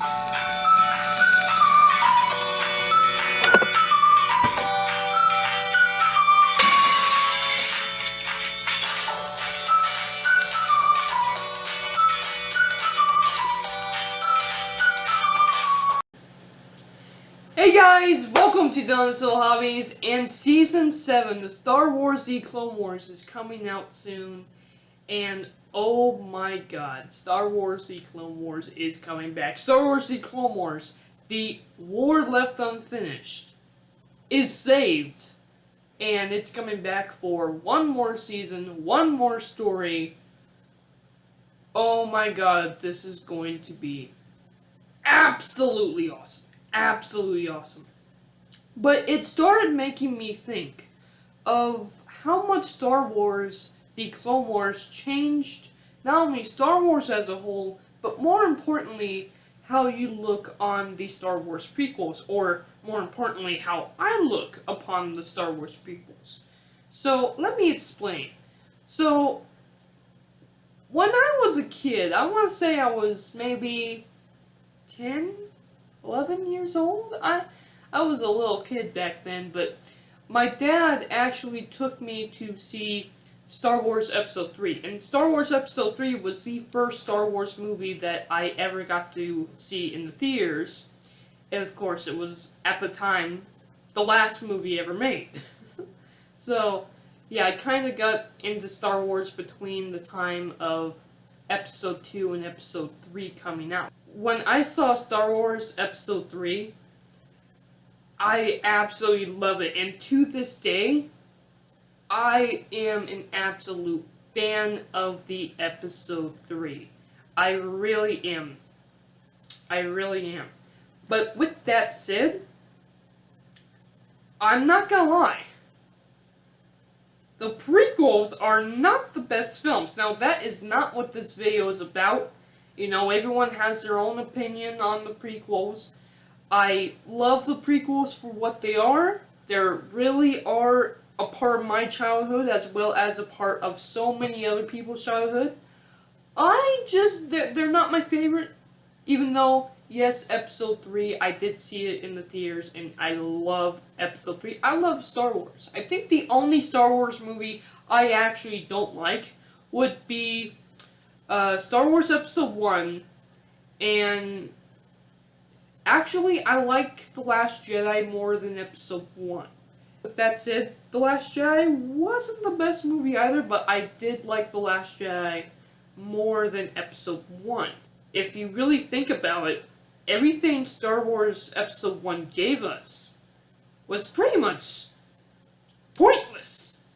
Hey guys, welcome to Dylan's Little Hobbies, and Season 7, the Star Wars The Clone Wars, is coming out soon, and oh my god, Star Wars The Clone Wars is coming back. Star Wars The Clone Wars, the War Left Unfinished, is saved, and it's coming back for one more season, one more story. Oh my god, this is going to be absolutely awesome. Absolutely awesome. But it started making me think of how much Star Wars, the Clone Wars, changed not only Star Wars as a whole, but more importantly, how you look on the Star Wars prequels, or more importantly, how I look upon the Star Wars prequels. So, let me explain. So, when I was a kid, I want to say I was maybe 10? 11 years old? I was a little kid back then, but my dad actually took me to see Star Wars Episode 3. And Star Wars Episode 3 was the first Star Wars movie that I ever got to see in the theaters. And of course, it was, at the time, the last movie ever made. So, yeah, I kind of got into Star Wars between the time of Episode 2 and Episode 3 coming out. When I saw Star Wars Episode 3, I absolutely love it. And to this day, I am an absolute fan of the Episode 3. I really am. I really am. But with that said, I'm not gonna lie. The prequels are not the best films. Now, that is not what this video is about. You know, everyone has their own opinion on the prequels. I love the prequels for what they are. They really are a part of my childhood, as well as a part of so many other people's childhood. They're not my favorite. Even though, yes, Episode 3, I did see it in the theaters, and I love Episode 3. I love Star Wars. I think the only Star Wars movie I actually don't like would be Star Wars Episode 1, and actually, I like The Last Jedi more than Episode 1. But that said, The Last Jedi wasn't the best movie either, but I did like The Last Jedi more than Episode 1. If you really think about it, everything Star Wars Episode 1 gave us was pretty much pointless.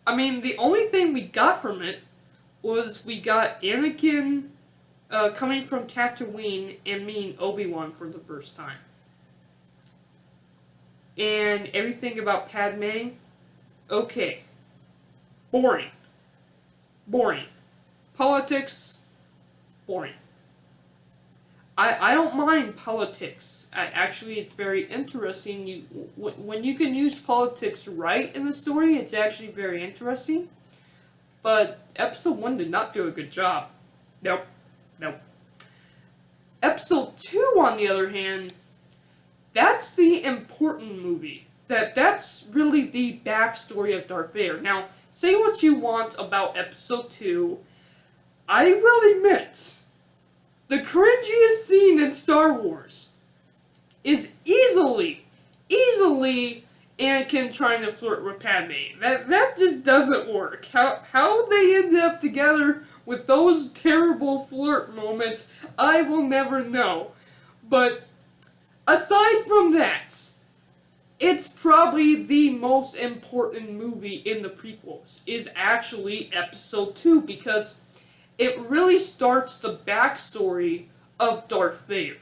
I mean, the only thing we got from it was we got Anakin coming from Tatooine and meeting Obi-Wan for the first time. And everything about Padme, okay. Boring. Boring. Politics, boring. I don't mind politics. Actually, it's very interesting. When you can use politics right in the story, it's actually very interesting. But Episode 1 did not do a good job. Nope. Nope. Episode 2, on the other hand, that's the important movie. That's really the backstory of Darth Vader. Now, say what you want about Episode 2, I will admit, the cringiest scene in Star Wars is easily Anakin trying to flirt with Padme. That just doesn't work. How they end up together with those terrible flirt moments, I will never know. But aside from that, it's probably the most important movie in the prequels, is actually Episode 2, because it really starts the backstory of Darth Vader.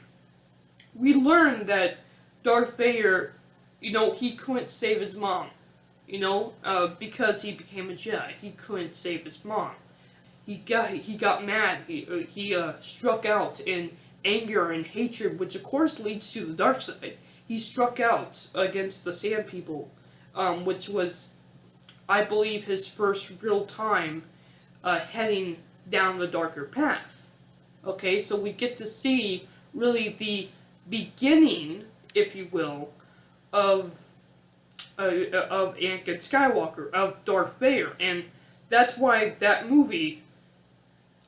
We learn that Darth Vader, you know, he couldn't save his mom, you know, because he became a Jedi. He couldn't save his mom. He got mad. He struck out in anger and hatred, which of course leads to the dark side. He struck out against the Sand People, which was, I believe, his first real time heading down the darker path. Okay, so we get to see really the beginning, if you will, of Anakin Skywalker, of Darth Vader, and that's why that movie,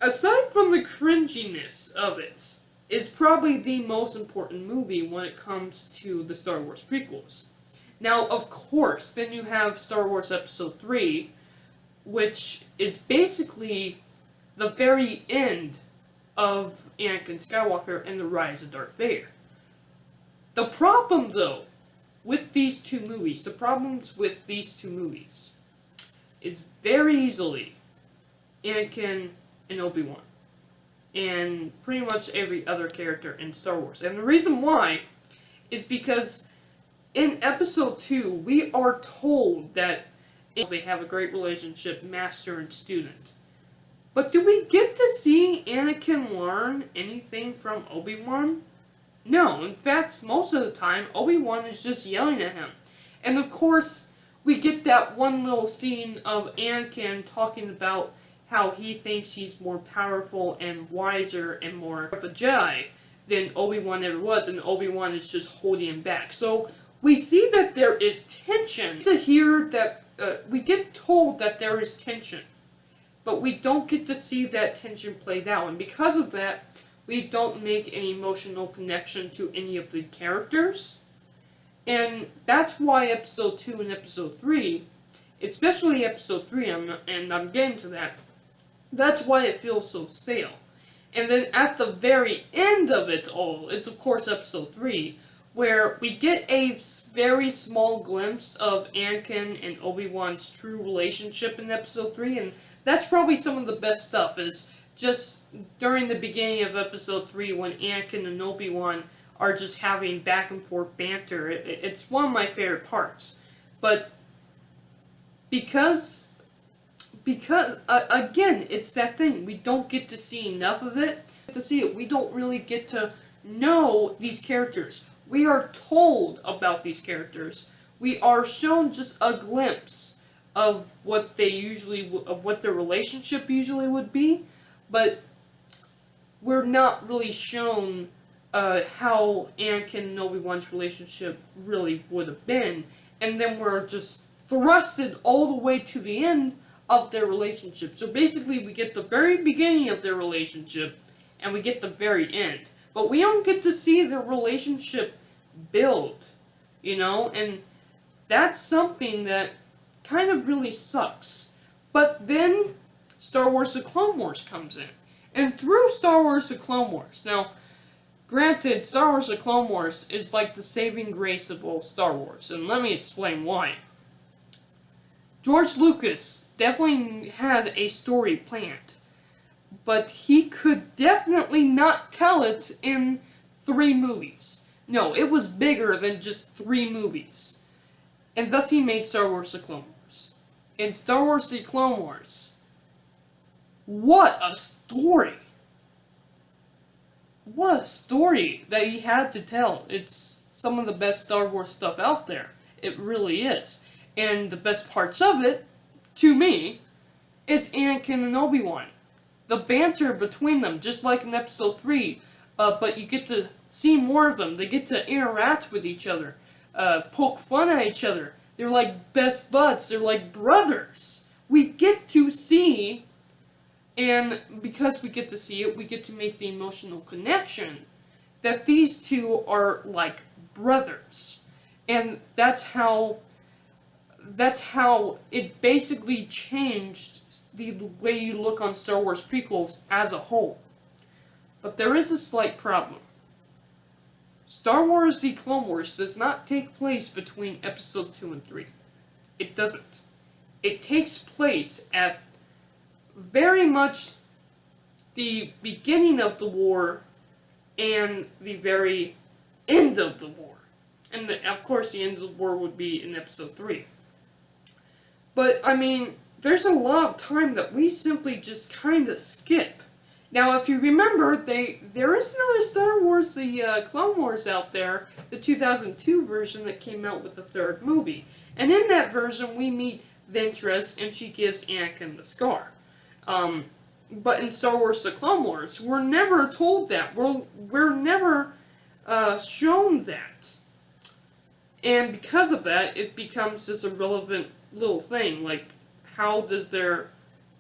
aside from the cringiness of it, is probably the most important movie when it comes to the Star Wars prequels. Now, of course, then you have Star Wars Episode 3, which is basically the very end of Anakin Skywalker and the rise of Darth Vader. The problem, though, with these two movies, is very easily Anakin and Obi-Wan, and pretty much every other character in Star Wars. And the reason why is because in Episode 2, we are told that they have a great relationship, master and student. But do we get to see Anakin learn anything from Obi-Wan? No, in fact, most of the time, Obi-Wan is just yelling at him. And of course, we get that one little scene of Anakin talking about how he thinks he's more powerful and wiser and more of a Jedi than Obi-Wan ever was, and Obi-Wan is just holding him back. So we see that there is tension. To hear that, we get told that there is tension, but we don't get to see that tension played out, and because of that, we don't make any emotional connection to any of the characters. And that's why Episode 2 and Episode 3, especially Episode 3, and I'm getting to that, that's why it feels so stale. And then at the very end of it all, it's of course Episode 3, where we get a very small glimpse of Anakin and Obi-Wan's true relationship in Episode 3, and that's probably some of the best stuff, is just during the beginning of Episode 3 when Anakin and Obi-Wan are just having back and forth banter. It's one of my favorite parts. But because again, it's that thing. We don't get to see enough of it. We don't really get to know these characters. We are told about these characters. We are shown just a glimpse of what their relationship usually would be, but we're not really shown how Anakin and Obi-Wan's relationship really would have been, and then we're just thrusted all the way to the end of their relationship. So basically, we get the very beginning of their relationship, and we get the very end. But we don't get to see their relationship build, you know? And that's something that kind of really sucks. But then, Star Wars The Clone Wars comes in. And through Star Wars The Clone Wars, now, granted, Star Wars The Clone Wars is like the saving grace of all Star Wars, and let me explain why. George Lucas definitely had a story planned, but he could definitely not tell it in 3 movies. No, it was bigger than just 3 movies. And thus he made Star Wars The Clone Wars. In Star Wars The Clone Wars, what a story! What a story that he had to tell. It's some of the best Star Wars stuff out there. It really is. And the best parts of it, to me, is Anakin and Obi-Wan. The banter between them, just like in Episode 3, but you get to see more of them. They get to interact with each other, poke fun at each other. They're like best buds. They're like brothers. We get to see, and because we get to see it, we get to make the emotional connection that these two are like brothers. And that's how it basically changed the way you look on Star Wars prequels as a whole. But there is a slight problem. Star Wars The Clone Wars does not take place between Episode 2 and 3. It doesn't. It takes place at very much the beginning of the war and the very end of the war. And of course the end of the war would be in Episode 3. But, I mean, there's a lot of time that we simply just kind of skip. Now, if you remember, there is another Star Wars, the Clone Wars out there, the 2002 version that came out with the 3rd movie. And in that version, we meet Ventress, and she gives Anakin the scar. But in Star Wars: The Clone Wars, we're never told that. We're never shown that. And because of that, it becomes this irrelevant little thing. Like, how does their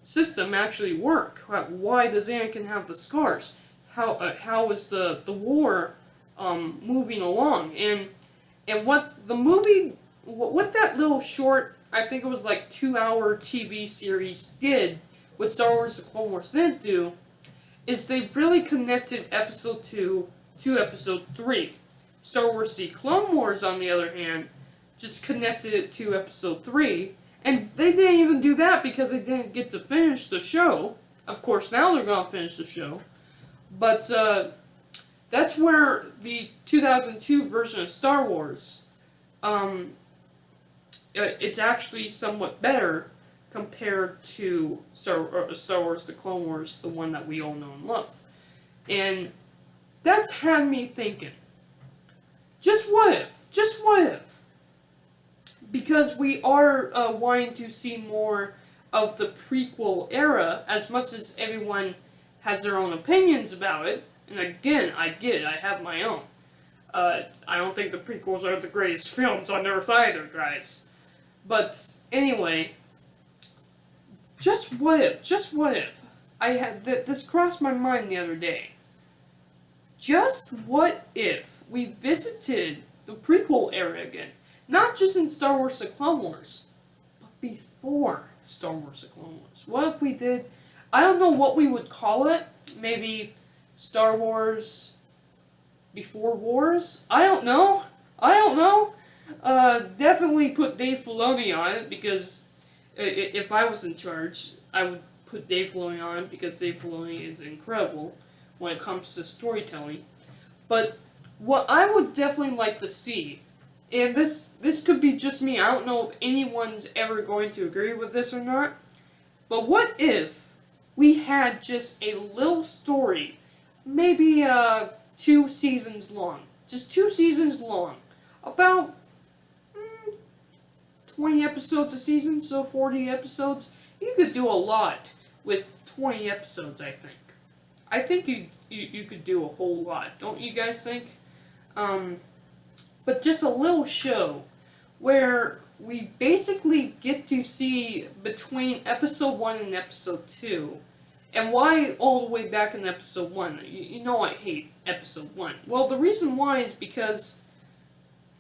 system actually work? Why does Anakin have the scars? How is the war moving along? And what the movie, what that little short, I think it was like 2-hour TV series did, what Star Wars: The Clone Wars didn't do, is they really connected Episode 2 to Episode 3. Star Wars: The Clone Wars, on the other hand, just connected it to Episode 3, and they didn't even do that because they didn't get to finish the show. Of course, now they're going to finish the show. But that's where the 2002 version of Star Wars, it's actually somewhat better compared to Star Wars: The Clone Wars, the one that we all know and love. And that's had me thinking, just what if? Just what if? Because we are wanting to see more of the prequel era, as much as everyone has their own opinions about it. And again, I get it, I have my own. I don't think the prequels are the greatest films on Earth either, guys. But anyway, just what if? Just what if? I had this crossed my mind the other day. Just what if we visited the prequel era again? Not just in Star Wars: The Clone Wars, but before Star Wars: The Clone Wars. What if we did, I don't know what we would call it, maybe Star Wars Before Wars? I don't know. Definitely put Dave Filoni on it, because if I was in charge, I would put Dave Filoni on it, because Dave Filoni is incredible when it comes to storytelling. But what I would definitely like to see, and this could be just me, I don't know if anyone's ever going to agree with this or not, but what if we had just a little story, maybe 2 seasons long, just 2 seasons long, about 20 episodes a season, so 40 episodes. You could do a lot with 20 episodes, I think. I think you could do a whole lot, don't you guys think? But just a little show where we basically get to see between Episode 1 and Episode 2. And why all the way back in Episode 1? You know I hate Episode 1. Well, the reason why is because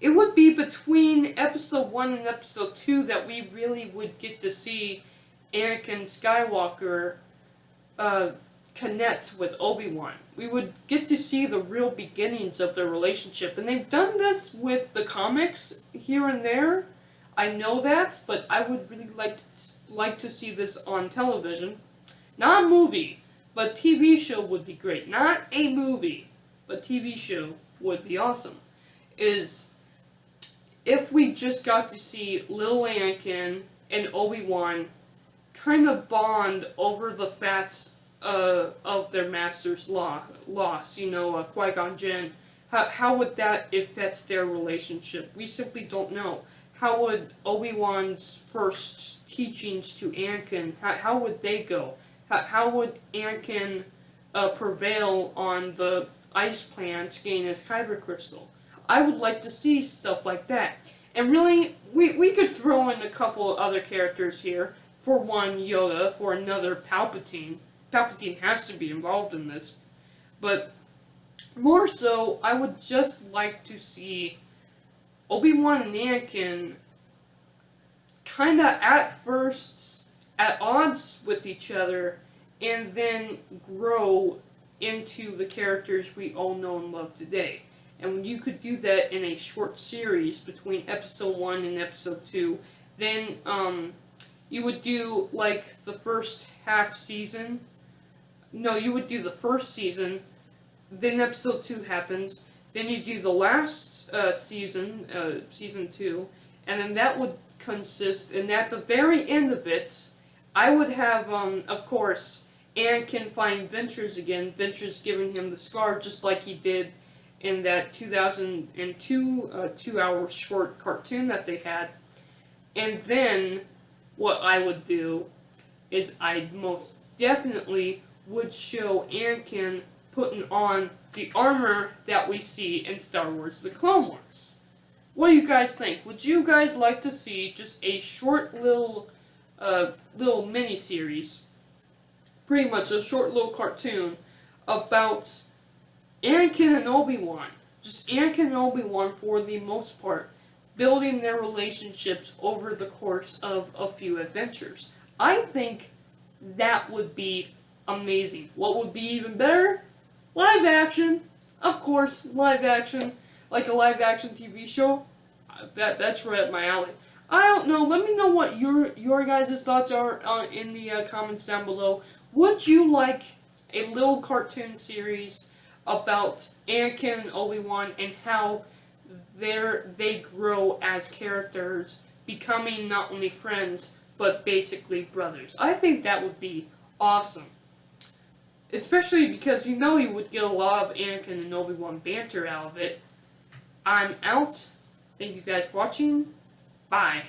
it would be between Episode 1 and Episode 2 that we really would get to see Anakin Skywalker connect with Obi-Wan. We would get to see the real beginnings of their relationship. And they've done this with the comics here and there. I know that, but I would really like to see this on television. Not a movie, but TV show would be great. Not a movie, but TV show would be awesome. Is if we just got to see little Anakin and Obi-Wan kind of bond over the facts of their master's loss. You know, Qui-Gon Jinn. How would that, if that's their relationship? We simply don't know. How would Obi-Wan's first teachings to Anakin, how would they go? How would Anakin prevail on the ice plan to gain his kyber crystal? I would like to see stuff like that. And really, we could throw in a couple of other characters here. For one, Yoda. For another, Palpatine. Palpatine has to be involved in this. But more so, I would just like to see Obi-Wan and Anakin kind of at first at odds with each other, and then grow into the characters we all know and love today. And when you could do that in a short series between Episode 1 and Episode 2, then you would do like the first half season. No, you would do the first season, then Episode 2 happens, then you do the last season, Season 2, and then that would consist, and at the very end of it, I would have, of course, Anakin find Ventress again, Ventress giving him the scar just like he did in that 2002 2-hour short cartoon that they had. And then what I would do is I'd most definitely would show Anakin putting on the armor that we see in Star Wars The Clone Wars. What do you guys think? Would you guys like to see just a short little mini-series, pretty much a short little cartoon, about Anakin and Obi-Wan? Just Anakin and Obi-Wan, for the most part, building their relationships over the course of a few adventures. I think that would be amazing. What would be even better? Live action. Of course, live action. Like a live action TV show. That's right up my alley. I don't know. Let me know what your guys' thoughts are in the comments down below. Would you like a little cartoon series about Anakin and Obi-Wan and how they grow as characters, becoming not only friends, but basically brothers? I think that would be awesome. Especially because you would get a lot of Anakin and Obi-Wan banter out of it. I'm out. Thank you guys for watching. Bye.